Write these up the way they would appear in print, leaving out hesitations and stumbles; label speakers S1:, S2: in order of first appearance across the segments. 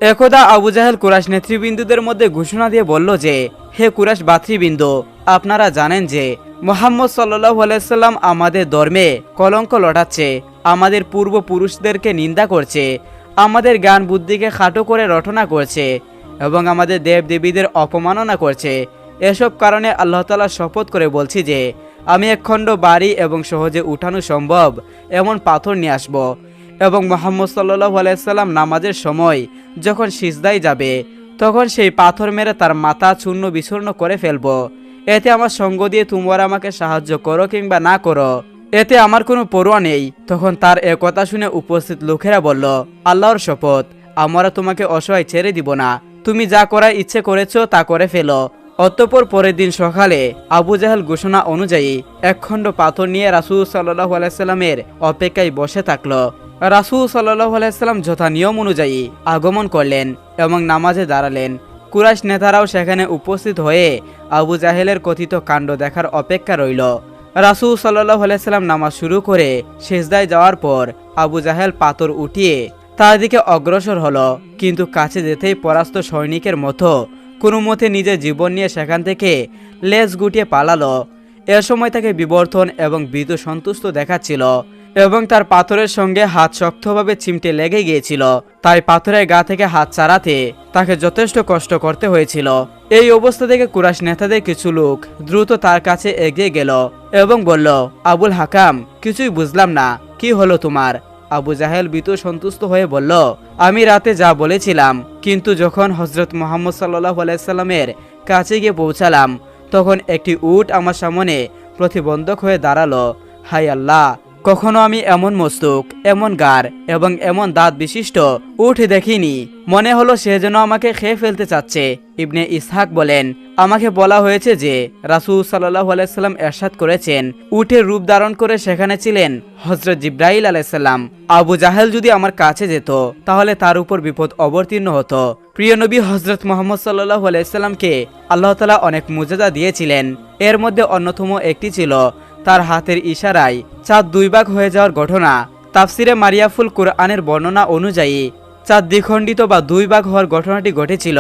S1: একদা আবু জাহেল কুরাইশ নেতৃবৃন্দদের মধ্যে ঘোষণা দিয়ে বলল যে, হে কুরাইশ ভাতৃবৃন্দ, আপনারা জানেন যে মুহাম্মদ সাল্লাল্লাহু আলাইহি সাল্লাম আমাদের ধর্মে কলঙ্ক লটাচ্ছে, আমাদের পূর্বপুরুষদেরকে নিন্দা করছে, আমাদের জ্ঞান বুদ্ধিকে খাটো করে রটনা করছে এবং আমাদের দেবদেবীদের অপমাননা করছে। এসব কারণে আল্লাহ তাআলা শপথ করে বলছি যে আমি একখণ্ড বাড়ি এবং সহজে উঠানো সম্ভব এমন পাথর নিয়ে আসব এবং মুহাম্মদ সাল্লাল্লাহু আলাইহি সাল্লাম নামাজের সময় যখন সিজদায় যাবে তখন সেই পাথর মেরে তার মাথা চূর্ণ বিচূর্ণ করে ফেলব। এতে আমার সঙ্গ দিয়ে তোমরা আমাকে সাহায্য করো কিংবা না করো, এতে আমার কোনো পরোয়া নেই। তখন তার এ কথা শুনে উপস্থিত লোকেরা বলল, আল্লাহর শপথ, আমরা তোমাকে অসহায় ছেড়ে দিব না, তুমি যা করার ইচ্ছে করেছো তা করে ফেলো। অতঃপর পরের দিন সকালে আবু জাহেল ঘোষণা অনুযায়ী একখণ্ড পাথর নিয়ে রাসূল সাল্লাল্লাহু আলাইহি সাল্লামের অপেক্ষায় বসে থাকলো। রাসূল সাল্লাল্লাহু আলাইহি সাল্লাম যথা নিয়ম অনুযায়ী আগমন করলেন এবং নামাজে দাঁড়ালেন। কুরাইশ নেতারাও সেখানে উপস্থিত হয়ে আবু জাহেলের কথিত কাণ্ড দেখার অপেক্ষা রইল। রাসূল সাল্লাল্লাহু আলাইহি সাল্লাম নামাজ শুরু করে সিজদায় যাওয়ার পর আবু জাহেল পাথর উঠিয়ে তার দিকে অগ্রসর হলো, কিন্তু কাছে যেতেই পরাস্ত সৈনিকের মতো কোনো মতে নিজের জীবন নিয়ে সেখান থেকে লেজ গুটিয়ে পালালো। এ সময় তাকে বিবর্তন এবং ভীত সন্তুষ্ট দেখাচ্ছিল এবং তার পাথরের সঙ্গে হাত শক্তভাবে চিমটে লেগে গিয়েছিল, তাই পাথরের গা থেকে হাত ছাড়াতে তাকে যথেষ্ট কষ্ট করতে হয়েছিল। এই অবস্থা থেকে কুরাইশ নেতাদের কিছু লোক দ্রুত তার কাছে এগিয়ে গেল এবং বলল, আবুল হাকাম, কিছুই বুঝলাম না, কি হলো তোমার? আবু জাহেল ভীত সন্তুষ্ট হয়ে বলল, আমি রাতে যা বলেছিলাম, কিন্তু যখন হযরত মুহাম্মদ সাল্লাল্লাহু আলাইহি সাল্লামের কাছে গিয়ে পৌঁছালাম তখন একটি উট আমার সামনে প্রতিবন্ধক হয়ে দাঁড়ালো। হায় আল্লাহ, কখনো আমি এমন মস্তক, এমন গার এবং এমন দাঁত বিশিষ্ট উট দেখিনি, মনে হলো সে যেন আমাকে খেয়ে ফেলতে চাচ্ছে। ইবনে ইসহাক বলেন, আমাকে বলা হয়েছে যে রাসূল সাল্লাল্লাহু আলাইহি সাল্লাম ইরশাদ করেছেন, উটের রূপ ধারণ করে সেখানে ছিলেন হযরত জিবরাইল আলাইহিস সালাম। আবু জাহেল যদি আমার কাছে যেত তাহলে তার উপর বিপদ অবতীর্ণ হতো। প্রিয় নবী হযরত মুহাম্মদ সাল্লাল্লাহু আলাইহি সাল্লামকে আল্লাহ তাআলা অনেক মুজিজা দিয়েছিলেন। এর মধ্যে অন্যতম একটি ছিল তার হাতের ইশারায় চাঁদ দুই ভাগ হয়ে যাওয়ার ঘটনা। তাফসিরে মারিয়াফুল কুরআনের বর্ণনা অনুযায়ী চাঁদ দ্বিখণ্ডিত বা দুই ভাগ হওয়ার ঘটনাটি ঘটেছিল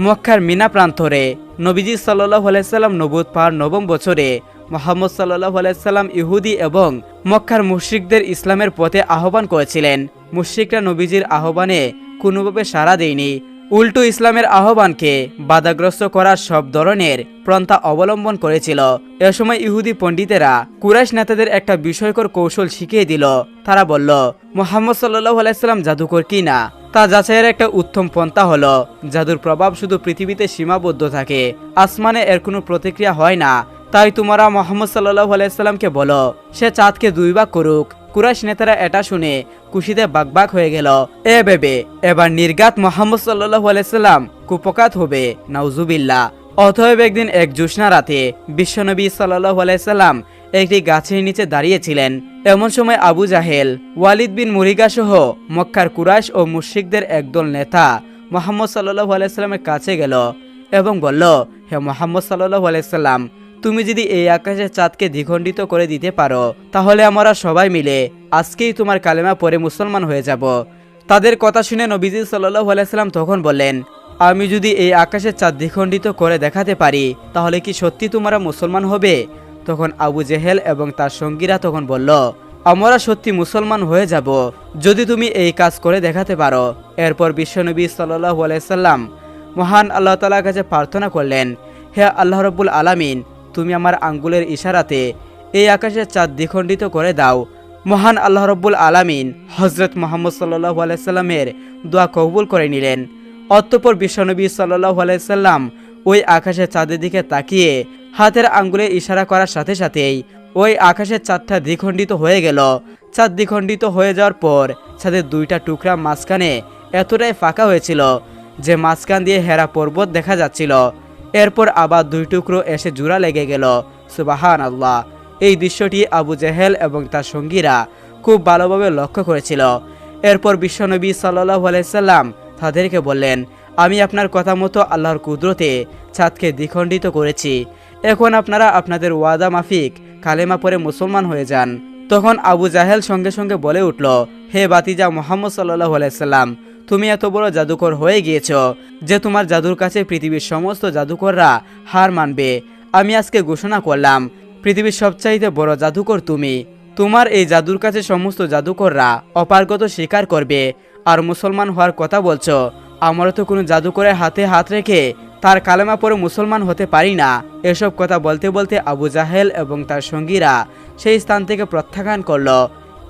S1: মক্কার মিনা প্রান্তরে। নবীজি সাল্লাল্লাহু আলাইহি সাল্লাম নবুয়ত পাওয়ার ৯ম বছরে মুহাম্মদ সাল্লাল্লাহু আলাইহি সাল্লাম ইহুদি এবং মক্কার মুশরিকদের ইসলামের পথে আহ্বান করেছিলেন। মুশরিকরা নবীজির আহ্বানে কোনোভাবে সাড়া দেয়নি, উল্টো ইসলামের আহ্বানকে বাধাগ্রস্ত করার সব ধরনের পন্থা অবলম্বন করেছিল। এ সময় ইহুদি পণ্ডিতেরা কুরাইশ নেতাদের একটা বিস্ময়কর কৌশল শিখিয়ে দিল। তারা বলল, মুহাম্মদ সাল্লাল্লাহু আলাইহি সাল্লাম জাদুকর কি না তা যাচাইয়ের একটা উত্তম পন্থা হলো জাদুর প্রভাব শুধু পৃথিবীতে সীমাবদ্ধ থাকে, আসমানে এর কোনো প্রতিক্রিয়া হয় না। তাই তোমরা মুহাম্মদ সাল্লাল্লাহু আলাইহি সাল্লামকে বলো সে চাঁদকে দুই ভাগ করুক। কুরাইশ নেতারা এটা শুনে খুশিতে বাকবাক হয়ে গেল। এ ভেবে এবার নির্ঘাত মুহাম্মদ সাল্লাল্লাহু আলাইহি সাল্লাম কুপকাত হবে, নাউজুবিল্লাহ। অতএব একদিন এক জ্যোৎস্না রাতে বিশ্বনবী সাল্লাল্লাহু আলাইহি সাল্লাম একটি গাছের নিচে দাঁড়িয়েছিলেন। এমন সময় আবু জাহেল, ওয়ালিদ বিন মুরিগা সহ মক্কার কুরাইশ ও মুশরিকদের একদল নেতা মুহাম্মদ সাল্লাল্লাহু আলাইহি সাল্লামের কাছে গেল এবং বলল, হে মুহাম্মদ সাল্লাল্লাহু আলাইহি সাল্লাম, তুমি যদি এই আকাশের চাঁদকে দ্বিখণ্ডিত করে দিতে পারো তাহলে আমরা সবাই মিলে আজকেই তোমার কালেমা পড়ে মুসলমান হয়ে যাব। তাদের কথা শুনে নবীজি সাল্লাল্লাহু আলাইহি সাল্লাম তখন বললেন, আমি যদি এই আকাশের চাঁদ দ্বিখণ্ডিত করে দেখাতে পারি তাহলে কি সত্যি তোমরা মুসলমান হবে? তখন আবু জেহেল এবং তার সঙ্গীরা তখন বলল, আমরা সত্যি মুসলমান হয়ে যাব যদি তুমি এই কাজ করে দেখাতে পারো। এরপর বিশ্বনবী সাল্লাল্লাহু আলাইহি সাল্লাম মহান আল্লাহ তাআলার কাছে প্রার্থনা করলেন, হে আল্লাহ রাব্বুল আলামিন, তুমি আমার আঙ্গুলের ইশারাতে এই আকাশের চাঁদ দ্বিখণ্ডিত করে দাও। মহান আল্লাহ রাব্বুল আলামিন হযরত মুহাম্মদ সাল্লাল্লাহু আলাইহি সাল্লামের দোয়া কবুল করে নিলেন। অতঃপর বিশ্বনবী সাল্লাল্লাহু আলাইহি সাল্লাম ওই আকাশের চাঁদের দিকে তাকিয়ে হাতের আঙ্গুলে ইশারা করার সাথে সাথেই ওই আকাশের চাঁদটা দ্বিখণ্ডিত হয়ে গেল। চাঁদ দ্বিখণ্ডিত হয়ে যাওয়ার পর চাঁদের দুইটা টুকরা মাঝখানে এতটাই ফাঁকা হয়েছিল যে মাঝখান দিয়ে হেরা পর্বত দেখা যাচ্ছিল। এরপর আবার দুই টুকরো এসে জোড়া লেগে গেল। সুবহানাল্লাহ। এই দৃশ্যটি আবু জেহেল এবং তার সঙ্গীরা খুব ভালোভাবে লক্ষ্য করেছিল। এরপর বিশ্বনবী সাল্লাল্লাহু আলাইহি সাল্লাম তাদেরকে বললেন, আমি আপনার কথা মতো আল্লাহর কুদরতে চাঁদকে দ্বিখণ্ডিত করেছি। এখন আপনারা আপনাদের ওয়াদা মাফিক কালেমা পড়ে মুসলমান হয়ে যান। তখন আবু জাহেল সঙ্গে সঙ্গে বলে উঠল, হে বাতিজা মুহাম্মদ সাল্লাল্লাহু আলাইহি সাল্লাম, তুমি এত বড় জাদুকর হয়ে গিয়েছ যে তোমার জাদুর কাছে পৃথিবীর সমস্ত জাদুকররা হার মানবে। আমি আজকে ঘোষণা করলাম পৃথিবীর সবচাইতে বড় জাদুকর তুমি। তোমার এই জাদুর কাছে সমস্ত জাদুকররা অপারগত স্বীকার করবে। আর মুসলমান হওয়ার কথা বলছো, আমরা তো কোনো জাদুকরের হাতে হাত রেখে তার কালেমা পড়ে মুসলমান হতে পারি না। এসব কথা বলতে বলতে আবু জাহেল এবং তার সঙ্গীরা সেই স্থান থেকে প্রত্যাখ্যান করল।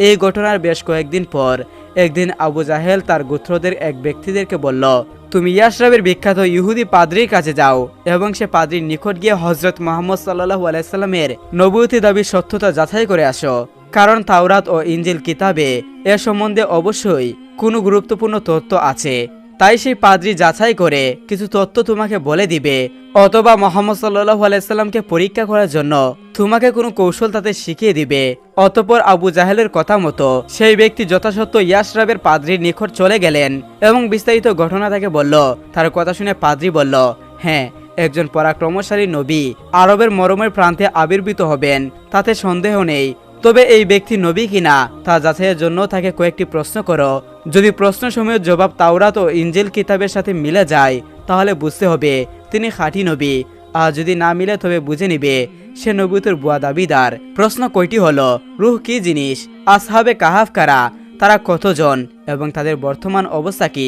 S1: এই ঘটনার বেশ কয়েকদিন পর একদিন আবু জাহেল তার গোত্রদের এক ব্যক্তিদেরকে বলল, তুমি ইয়াসরাবের বিখ্যাত ইহুদি পাদ্রির কাছে যাও এবং সে পাদ্রির নিকট গিয়ে হযরত মুহাম্মদ সাল্লাল্লাহু আলাইহি সাল্লামের নবুয়তি দাবির সত্যতা যাচাই করে আসো। কারণ তাওরাত ও ইনজিল কিতাবে এ সম্বন্ধে অবশ্যই কোনো গুরুত্বপূর্ণ তথ্য আছে। তাই সেই পাদ্রি যাচাই করে কিছু তথ্য তোমাকে বলে দিবে, অথবা মুহাম্মদ সাল্লাল্লাহু আলাইহি সাল্লামকে পরীক্ষা করার জন্য তোমাকে কোনো কৌশল তাতে শিখিয়ে দিবে। অতঃপর আবু জাহেলের কথা মতো সেই ব্যক্তি যথাসত্য ইয়াসরাবের পাদ্রির নিকট চলে গেলেন এবং বিস্তারিত ঘটনা তাকে বলল। তার কথা শুনে পাদ্রি বলল, হ্যাঁ, একজন পরাক্রমশালী নবী আরবের মরমের প্রান্তে আবির্ভূত হবেন, তাতে সন্দেহ নেই। তবে এই ব্যক্তি নবী কিনা তা যাচাইয়ের জন্য তাকে কয়েকটি প্রশ্ন করো। যদি প্রশ্নসমূহের জবাব তাওরাত ও ইনজিল কিতাবের সাথে মিলে যায় তাহলে বুঝতে হবে তিনি খাঁটি নবী, আর যদি না মিলে তবে বুঝে নিবে সে নবুয়তের ভুয়া দাবিদার। প্রশ্ন কয়টি হলো, রূহ কি জিনিস, আসহাবে কাহাফ কারা, তারা কতজন এবং তাদের বর্তমান অবস্থা কি,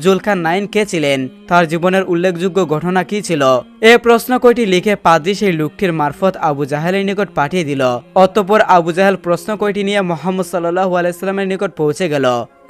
S1: জুলকারনাইন কে ছিলেন, তার জীবনের উল্লেখযোগ্য ঘটনা কি ছিল। এ প্রশ্ন কয়টি লিখে পাদ্রী সেই লোকটির মারফত আবু জাহেলের নিকট পাঠিয়ে দিল। অতঃপর আবু জাহেল প্রশ্ন কয়টি নিয়ে মুহাম্মদ সাল্লাল্লাহু আলাইহি সাল্লামের নিকট পৌঁছে গেল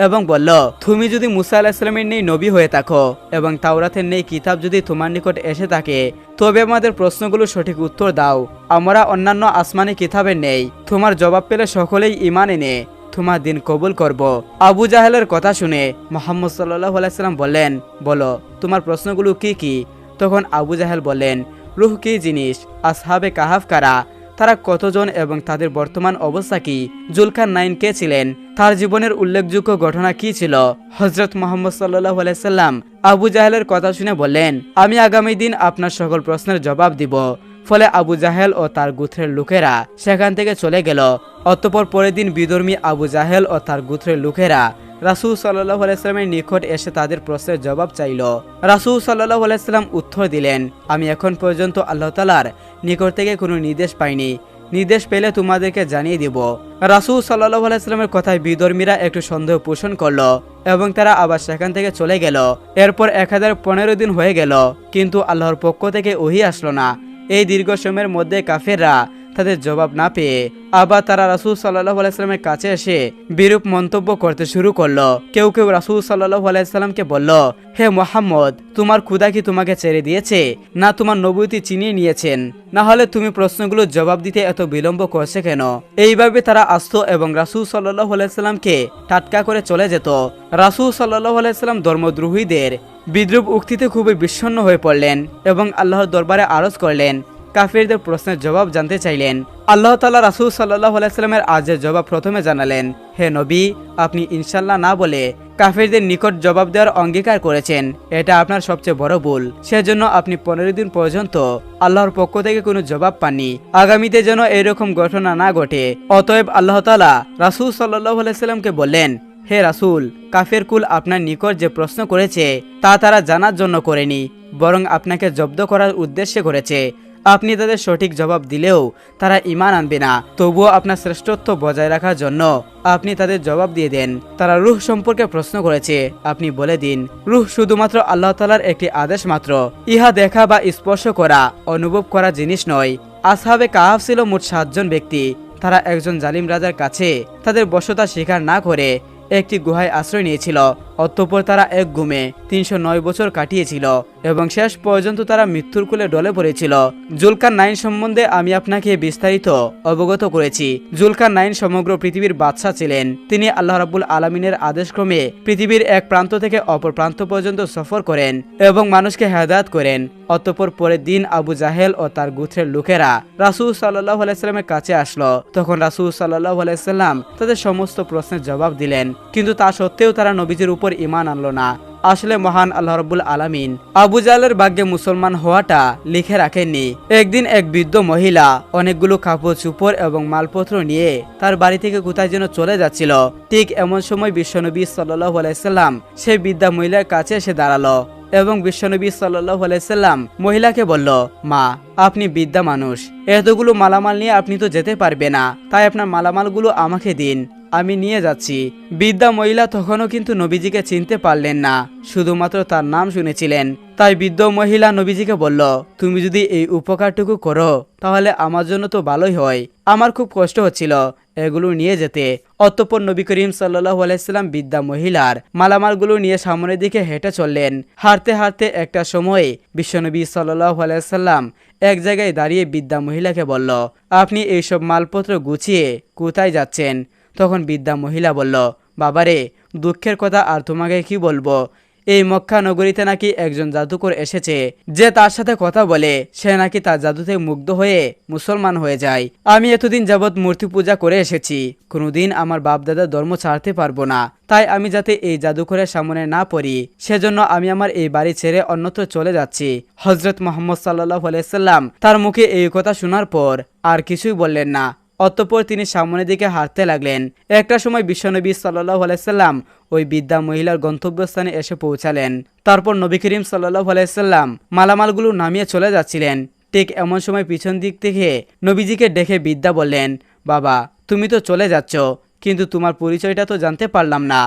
S1: এবং বলল, তুমি যদি মুসা আলাইহিস সালামের নেই নবী হয়ে থাকো এবং তাওরাতের নেই কিতাব যদি তোমার নিকট এসে থাকে, তবে আমাদের প্রশ্নগুলো সঠিক উত্তর দাও। আমরা অন্যান্য আসমানি কিতাবের নেই, তোমার জবাব পেলে সকলেই ঈমান এনে তোমার দিন কবুল করব। আবু জাহেলের কথা শুনে মুহাম্মদ সাল্লাল্লাহু আলাইহি সাল্লাম বললেন, বলো তোমার প্রশ্নগুলো কি কি। তখন আবু জাহেল বললেন, রূহ কি জিনিস, আসহাবে কাহাফ কারা, তারা কতজন এবং তাদের বর্তমান অবস্থা কি, জুলকারনাইন কে ছিলেন, তার জীবনের উল্লেখযোগ্য ঘটনা কি ছিল। হযরত মুহাম্মদ সাল্লাল্লাহু আলাইহি সাল্লাম আবু জাহেলের কথা শুনে বললেন, আমি আগামী দিন আপনার সকল প্রশ্নের জবাব দিব। ফলে আবু জাহেল ও তার গোত্রের লোকেরা সেখান থেকে চলে গেল। অতঃপর পরের দিন বিধর্মী আবু জাহেল ও তার গোত্রের লোকেরা রাসূল সাল্লাল্লাহু আলাইহি সাল্লামের নিকট এসে তাদের প্রশ্নের জবাব চাইল। রাসূল সাল্লাল্লাহু আলাইহি সাল্লাম উত্তর দিলেন, আমি এখন পর্যন্ত আল্লাহ তাআলার নিকট থেকে কোনো নির্দেশ পাইনি, নির্দেশ পেলে তোমাদেরকে জানিয়ে দিব। রাসূল সাল্লাল্লাহু আলাইহি সাল্লামের কথায় বিধর্মীরা একটু সন্দেহ পোষণ করলো এবং তারা আবার সেখান থেকে চলে গেল। এরপর 1015 দিন হয়ে গেল, কিন্তু আল্লাহর পক্ষ থেকে ওহী আসলো না। এই দীর্ঘ সময়ের মধ্যে কাফেররা তাদের জবাব না পেয়ে আবার তারা রাসূল সাল্লাল্লাহু আলাইহি সাল্লামের কাছে এসে বিরূপ মন্তব্য করতে শুরু করলো। কেউ কেউ রাসূল সাল্লাল্লাহু আলাইহি সাল্লামকে বলল, হে মুহাম্মদ, তোমার খোদা কি তোমাকে ছেড়ে দিয়েছে, না তোমার নবুয়তি চিনিয়ে নিয়েছেন, না হলে তুমি প্রশ্নগুলোর জবাব দিতে এত বিলম্ব করছে কেন। এইভাবে তারা আসতো এবং রাসূল সাল্লাল্লাহু আলাইহি সাল্লামকে টাটকা করে চলে যেত। রাসূল সাল্লাল্লাহু আলাইহি সাল্লাম ধর্মদ্রোহীদের বিদ্রুপ উক্তিতে খুবই বিষণ্ণ হয়ে পড়লেন এবং আল্লাহর দরবারে আরজ করলেন, কাফেরদের প্রশ্নের জবাব জানতে চাইলেন। আল্লাহ তাআলা রাসূল সাল্লাল্লাহু আলাইহি সাল্লামের আজের জবাব প্রথমে জানালেন, হে নবী, আপনি ইনশাআল্লাহ না বলে কাফেরদের নিকট জবাব দেওয়ার অঙ্গীকার করেছেন, এটা আপনার সবচেয়ে বড় ভুল। সেজন্য আপনি 15 দিন পর্যন্ত আল্লাহর পক্ষ থেকে কোনো জবাব পাননি। আগামীতে যেন এরকম ঘটনা না ঘটে। অতএব আল্লাহ তাআলা রাসূল সাল্লাল্লাহু আলাইহি সাল্লামকে বললেন, হে রাসূল, কাফের কুল আপনার নিকট যে প্রশ্ন করেছে তা তারা জানার জন্য করেনি, বরং আপনাকে জব্দ করার উদ্দেশ্যে করেছে। আপনি তাদের সঠিক জবাব দিলেও তারা ঈমান আনবে না। তবুও আপনার শ্রেষ্ঠত্ব বজায় রাখার জন্য আপনি তাদের জবাব দিয়ে দেন। তারা রূহ সম্পর্কে প্রশ্ন করেছে, আপনি বলে দিন, রূহ শুধুমাত্র আল্লাহ তাআলার একটি আদেশ মাত্র। ইহা দেখা বা স্পর্শ করা, অনুভব করা জিনিস নয়। আসহাবে কাহাফ ছিল মোট 7 জন ব্যক্তি। তারা একজন জালিম রাজার কাছে তাদের বশ্যতা স্বীকার না করে একটি গুহায় আশ্রয় নিয়েছিল। অতঃপর তারা এক ঘুমে 309 বছর কাটিয়েছিল এবং শেষ পর্যন্ত তারা মৃত্যুর কোলে ঢলে পড়েছিল। জুলকারনাইন সম্বন্ধে আমি আপনাকে বিস্তারিত অবগত করেছি। জুলকারনাইন সমগ্র পৃথিবীর বাদশা ছিলেন। তিনি আল্লাহ রাব্বুল আলামিনের আদেশক্রমে পৃথিবীর এক প্রান্ত থেকে অপর প্রান্ত পর্যন্ত সফর করেন এবং মানুষকে হেদায়েত করেন। অতঃপর পরের দিন আবু জাহেল ও তার গোত্রের লোকেরা রাসূল সাল্লাল্লাহু আলাইহি সাল্লামের কাছে আসলো। তখন রাসূল সাল্লাল্লাহু আলাইহি সাল্লাম তাদের সমস্ত প্রশ্নের জবাব দিলেন, কিন্তু তা সত্ত্বেও তারা নবীজির উপর ঈমান আনলো না। আসলে মহান আল্লাহ রাব্বুল আলামিন আবু জাহলের ভাগ্যে মুসলমান হওয়াটা লিখে রাখেননি। একদিন এক বৃদ্ধ মহিলা অনেকগুলো কাপড় চোপড় এবং মালপত্র নিয়ে তার বাড়ি থেকে কোথায় যেন চলে যাচ্ছিল। ঠিক এমন সময় বিশ্বনবী সাল্লাল্লাহু আলাইহি সাল্লাম সেই বৃদ্ধা মহিলার কাছে এসে দাঁড়ালো এবং বিশ্বনবী সাল্লাল্লাহু আলাইহি সাল্লাম মহিলাকে বলল, মা, আপনি বৃদ্ধা মানুষ, এতগুলো মালামাল নিয়ে আপনি তো যেতে পারবে না, তাই আপনার মালামালগুলো আমাকে দিন, আমি নিয়ে যাচ্ছি। বৃদ্ধা মহিলা তখনও কিন্তু নবীজিকে চিনতে পারলেন না, শুধুমাত্র তার নাম শুনেছিলেন। তাই বৃদ্ধ মহিলা নবীজিকে বলল, তুমি যদি এই উপকারটুকু করো তাহলে আমার জন্য তো ভালোই হয়, আমার খুব কষ্ট হচ্ছিল এগুলো নিয়ে যেতে। অতঃপর নবী করিম সাল্লাল্লাহু আলাইহি সাল্লাম বৃদ্ধা মহিলার মালামালগুলো নিয়ে সামনের দিকে হেঁটে চললেন। হাঁটতে হাঁটতে একটা সময়ে বিশ্বনবী সাল্লাল্লাহু আলাইহি সাল্লাম এক জায়গায় দাঁড়িয়ে বৃদ্ধা মহিলাকে বলল, আপনি এইসব মালপত্র গুছিয়ে কোথায় যাচ্ছেন? তখন বৃদ্ধা মহিলা বলল, বাবারে, দুঃখের কথা আর তোমাকে কি বলবো, এই মক্কা নগরীতে নাকি একজন জাদুকর এসেছে, যে তার সাথে কথা বলে সে নাকি তার জাদুতে মুগ্ধ হয়ে মুসলমান হয়ে যায়। আমি এতদিন যাবৎ মূর্তি পূজা করে এসেছি, কোনোদিন আমার বাপদাদার ধর্ম ছাড়তে পারবো না। তাই আমি যাতে এই জাদুকরের সামনে না পড়ি সেজন্য আমি আমার এই বাড়ি ছেড়ে অন্যত্র চলে যাচ্ছি। হযরত মুহাম্মদ সাল্লাল্লাহু আলাইহি সাল্লাম তার মুখে এই কথা শোনার পর আর কিছুই বললেন না। অতঃপর তিনি সামনের দিকে হাঁটতে লাগলেন। একটা সময় বিশ্বনবী সাল্লাল্লাহু আলাইহি সাল্লাম ওই বৃদ্ধা মহিলার গন্তব্যস্থানে এসে পৌঁছালেন। তারপর নবী করিম সাল্লাল্লাহু আলাইহি সাল্লাম মালামালগুলো নামিয়ে চলে যাচ্ছিলেন। ঠিক এমন সময় পিছন দিক থেকে নবীজিকে ডেকে বৃদ্ধা বললেন, বাবা, তুমি তো চলে যাচ্ছ, কিন্তু তোমার পরিচয়টা তো জানতে পারলাম না,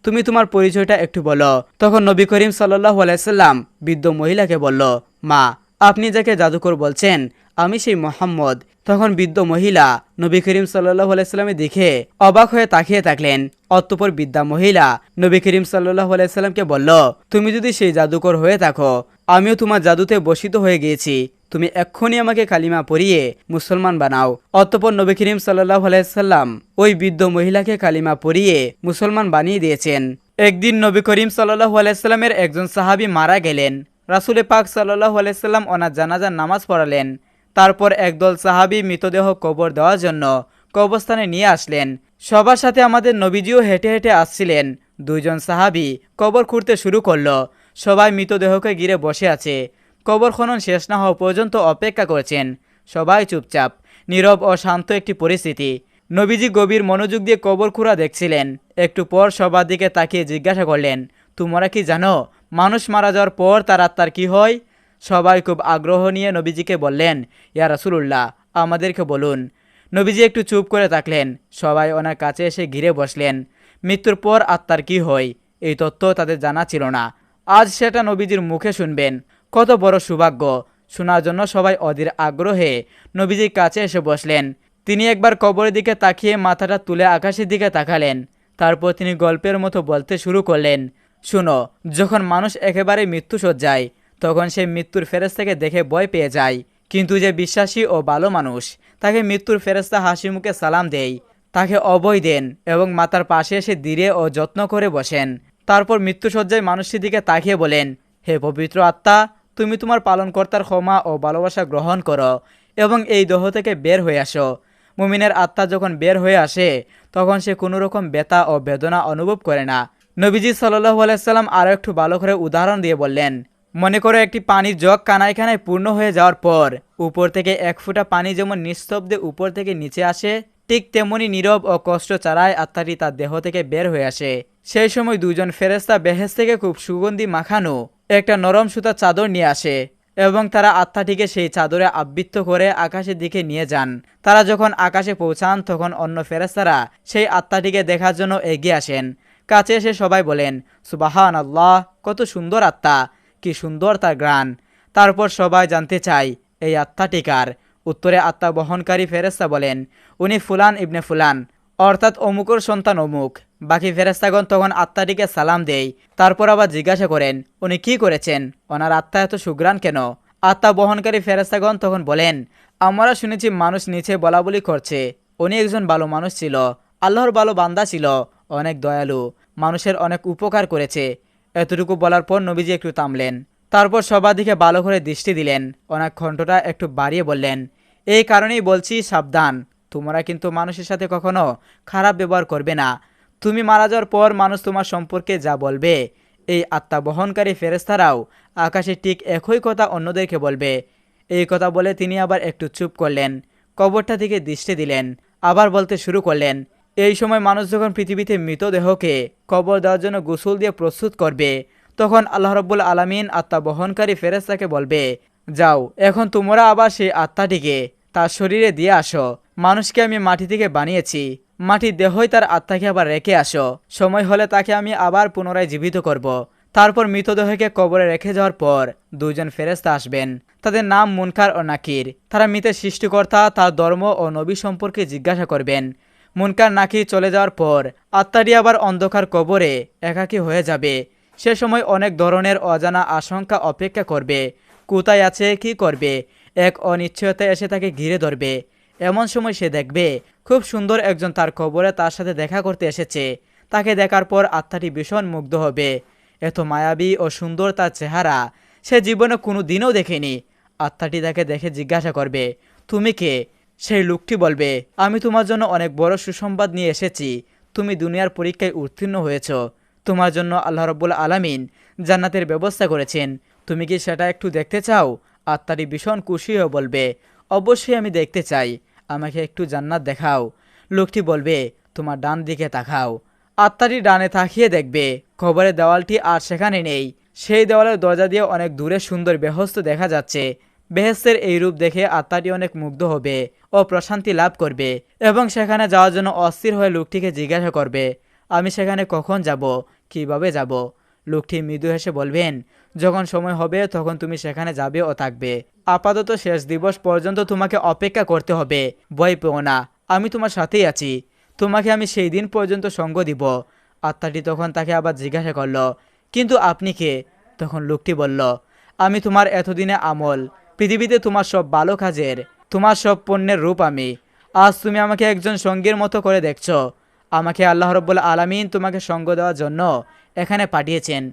S1: তুমি তোমার পরিচয়টা একটু বলো। তখন নবী করিম সাল্লাল্লাহু আলাইহি সাল্লাম বৃদ্ধ মহিলাকে বলল, মা, আপনি যাকে জাদুকর বলছেন আমি সেই মুহাম্মদ। তখন বৃদ্ধ মহিলা নবী করিম সাল্লাল্লাহু আলাইহি সাল্লামের দিকে অবাক হয়ে তাকিয়ে থাকলেন। অতঃপর বৃদ্ধা মহিলা নবী করিম সাল্লাল্লাহু আলাইহি সাল্লামকে বলল, তুমি যদি সেই জাদুকর হয়ে থাকো, আমিও তোমার জাদুতে বশিত হয়ে গিয়েছি, তুমি এক্ষুনি আমাকে কালিমা পড়িয়ে মুসলমান বানাও। অতঃপর নবী করিম সাল্লাল্লাহু আলাইহি সাল্লাম ওই বৃদ্ধ মহিলাকে কালিমা পড়িয়ে মুসলমান বানিয়ে দিয়েছেন। একদিন নবী করিম সাল্লাল্লাহু আলাইহি সাল্লামের একজন সাহাবী মারা গেলেন। রাসূল পাক সাল্লাল্লাহু আলাইহি সাল্লাম ওনার জানাজার নামাজ পড়ালেন। তারপর একদল সাহাবী মৃতদেহ কবর দেওয়ার জন্য কবরস্থানে নিয়ে আসলেন। সবার সাথে আমাদের নবীজিও হেঁটে হেঁটে আসছিলেন। দুইজন সাহাবী কবর খুঁড়তে শুরু করলো। সবাই মৃতদেহকে ঘিরে বসে আছে, কবর খনন শেষ না হওয়া পর্যন্ত অপেক্ষা করছেন। সবাই চুপচাপ, নীরব ও শান্ত একটি পরিস্থিতি। নবীজি গভীর মনোযোগ দিয়ে কবর খুঁড়া দেখছিলেন। একটু পর সবার দিকে তাকিয়ে জিজ্ঞাসা করলেন, তোমরা কি জানো মানুষ মারা যাওয়ার পর তার আত্মার কি হয়? সবাই খুব আগ্রহ নিয়ে নবীজিকে বললেন, ইয়া রাসূলুল্লাহ, আমাদেরকে বলুন। নবীজি একটু চুপ করে থাকলেন। সবাই ওনার কাছে এসে ঘিরে বসলেন। মৃত্যুর পর আত্মার কি হয় এই তথ্য তাদের জানা ছিল না। আজ সেটা নবীজির মুখে শুনবেন। কত বড় সৌভাগ্য! শোনার জন্য সবাই অধীর আগ্রহে নবীজির কাছে এসে বসলেন। তিনি একবার কবরের দিকে তাকিয়ে মাথাটা তুলে আকাশের দিকে তাকালেন। তারপর তিনি গল্পের মতো বলতে শুরু করলেন, শুনো, যখন মানুষ একেবারে মৃত্যুশয্যায়, তখন সে মৃত্যুর ফেরেশতাকে দেখে ভয় পেয়ে যায়। কিন্তু যে বিশ্বাসী ও ভালো মানুষ, তাকে মৃত্যুর ফেরেশতা হাসি মুখে সালাম দেয়, তাকে অভয় দেন এবং মাথার পাশে এসে ধীরে ও যত্ন করে বসেন। তারপর মৃত্যুশয্যায় মানুষটির দিকে তাকিয়ে বলেন, হে পবিত্র আত্মা, তুমি তোমার পালনকর্তার ক্ষমা ও ভালোবাসা গ্রহণ করো এবং এই দেহ থেকে বের হয়ে আসো। মুমিনের আত্মা যখন বের হয়ে আসে তখন সে কোনো রকম ব্যথা ও বেদনা অনুভব করে না। নবীজি সাল্লাল্লাহু আলাইহি সাল্লাম আরও একটু ভালো করে উদাহরণ দিয়ে বললেন, মনে করো একটি পানির জগ কানায় কানায় পূর্ণ হয়ে যাওয়ার পর উপর থেকে এক ফোঁটা পানি যেমন নিস্তব্ধে উপর থেকে নিচে আসে, ঠিক তেমনি নীরব ও কষ্ট ছাড়াই আত্মাটি তার দেহ থেকে বের হয়ে আসে। সেই সময় দুইজন ফেরেশতা বেহেশত থেকে খুব সুগন্ধি মাখানো একটা নরম সুতার চাদর নিয়ে আসে এবং তারা আত্মাটিকে সেই চাদরে আবৃত করে আকাশের দিকে নিয়ে যান। তারা যখন আকাশে পৌঁছান তখন অন্য ফেরেশতারা সেই আত্মাটিকে দেখার জন্য এগিয়ে আসেন। কাছে এসে সবাই বলেন, সুবহানাল্লাহ, কত সুন্দর আত্মা, কি সুন্দর তার ঘ্রাণ। তারপর সবাই জানতে চায় এই আত্মাটি কার? উত্তরে আত্মা বহনকারী ফেরেশতা বলেন, উনি ফুলান ইবনে ফুলান, অর্থাৎ অমুকর সন্তান অমুক। বাকি ফেরেশতাগণ তখন আত্মাটিকে সালাম দেয়। তারপর আবার জিজ্ঞাসা করেন, উনি কি করেছেন, ওনার আত্মা এত সুঘ্রাণ কেন? আত্মা বহনকারী ফেরেশতাগণ তখন বলেন, আমরা শুনেছি মানুষ নিচে বলাবলি করছে, উনি একজন ভালো মানুষ ছিল, আল্লাহর ভালো বান্দা ছিল, অনেক দয়ালু, মানুষের অনেক উপকার করেছে। এতটুকু বলার পর নবীজি একটু থামলেন। তারপর সবার দিকে ভালো করে দৃষ্টি দিলেন। ওনার কণ্ঠটা একটু বাড়িয়ে বললেন, এই কারণেই বলছি, সাবধান, তোমরা কিন্তু মানুষের সাথে কখনো খারাপ ব্যবহার করবে না। তুমি মারা যাওয়ার পর মানুষ তোমার সম্পর্কে যা বলবে এই আত্মা বহনকারী ফেরেশতারাও আকাশে ঠিক একই কথা অন্যদেরকে বলবে। এই কথা বলে তিনি আবার একটু চুপ করলেন, কবরটা দিকে দৃষ্টি দিলেন, আবার বলতে শুরু করলেন। এই সময় মানুষ যখন পৃথিবীতে মৃতদেহকে কবর দেওয়ার জন্য গোসল দিয়ে প্রস্তুত করবে, তখন আল্লাহ রাব্বুল আলামিন আত্মা বহনকারী ফেরেশতাকে বলবে, যাও এখন তোমরা আবার সেই আত্মাটিকে তার শরীরে দিয়ে আসো। মানুষকে আমি মাটি থেকে বানিয়েছি, মাটির দেহই তার আত্মাকে আবার রেখে আসো। সময় হলে তাকে আমি আবার পুনরায় জীবিত করব। তারপর মৃতদেহকে কবরে রেখে যাওয়ার পর দুইজন ফেরেশতা আসবেন। তাদের নাম মুনকার ও নাকির। তারা মৃতের সৃষ্টিকর্তা, তার ধর্ম ও নবী সম্পর্কে জিজ্ঞাসা করবেন। মুনকার নাকির চলে যাওয়ার পর আত্মাটি আবার অন্ধকার কবরে একাকী হয়ে যাবে। সে সময় অনেক ধরনের অজানা আশঙ্কা অপেক্ষা করবে। কোথায় আছে, কি করবে, এক অনিশ্চয়তা এসে তাকে ঘিরে ধরবে। এমন সময় সে দেখবে খুব সুন্দর একজন তার কবরে তার সাথে দেখা করতে এসেছে। তাকে দেখার পর আত্মাটি ভীষণ মুগ্ধ হবে। এত মায়াবী ও সুন্দর তার চেহারা সে জীবনে কোনো দিনও দেখেনি। আত্মাটি তাকে দেখে জিজ্ঞাসা করবে, তুমি কে? সেই লোকটি বলবে, আমি তোমার জন্য অনেক বড় সুসংবাদ নিয়ে এসেছি। তুমি দুনিয়ার পরীক্ষায় উত্তীর্ণ হয়েছ। তোমার জন্য আল্লাহ রাব্বুল আলামিন জান্নাতের ব্যবস্থা করেছেন। তুমি কি সেটা একটু দেখতে চাও? আত্মাটি ভীষণ খুশি হয়ে বলবে, অবশ্যই আমি দেখতে চাই, আমাকে একটু জান্নাত দেখাও। লোকটি বলবে, তোমার ডান দিকে তাকাও। আত্মাটি ডানে তাকিয়ে দেখবে কবরের দেওয়ালটি আর সেখানে নেই। সেই দেওয়ালের দরজা দিয়ে অনেক দূরে সুন্দর বেহস্ত দেখা যাচ্ছে। বেহেস্তের এই রূপ দেখে আত্মাটি অনেক মুগ্ধ হবে ও প্রশান্তি লাভ করবে এবং সেখানে যাওয়ার জন্য অস্থির হয়ে লোকটিকে জিজ্ঞাসা করবে, আমি সেখানে কখন যাব, কিভাবে যাব? লোকটি মৃদু হেসে বলবেন, যখন সময় হবে তখন তুমি সেখানে যাবে ও থাকবে। আপাতত শেষ দিবস পর্যন্ত তোমাকে অপেক্ষা করতে হবে। ভয় পেও না, আমি তোমার সাথেই আছি। তোমাকে আমি সেই দিন পর্যন্ত সঙ্গ দিব। আত্মাটি তখন তাকে আবার জিজ্ঞাসা করলো, কিন্তু আপনি কে? তখন লোকটি বলল, আমি তোমার এতদিনে আমল, পৃথিবীতে তোমার সব ভালো কাজের, তোমার সব পণ্যের রূপ আমি। আজ তুমি আমাকে একজন সঙ্গীর মতো করে দেখছো। আমাকে আল্লাহ রাব্বুল আলামিন তোমাকে সঙ্গ দেওয়ার জন্য এখানে পাঠিয়েছেন।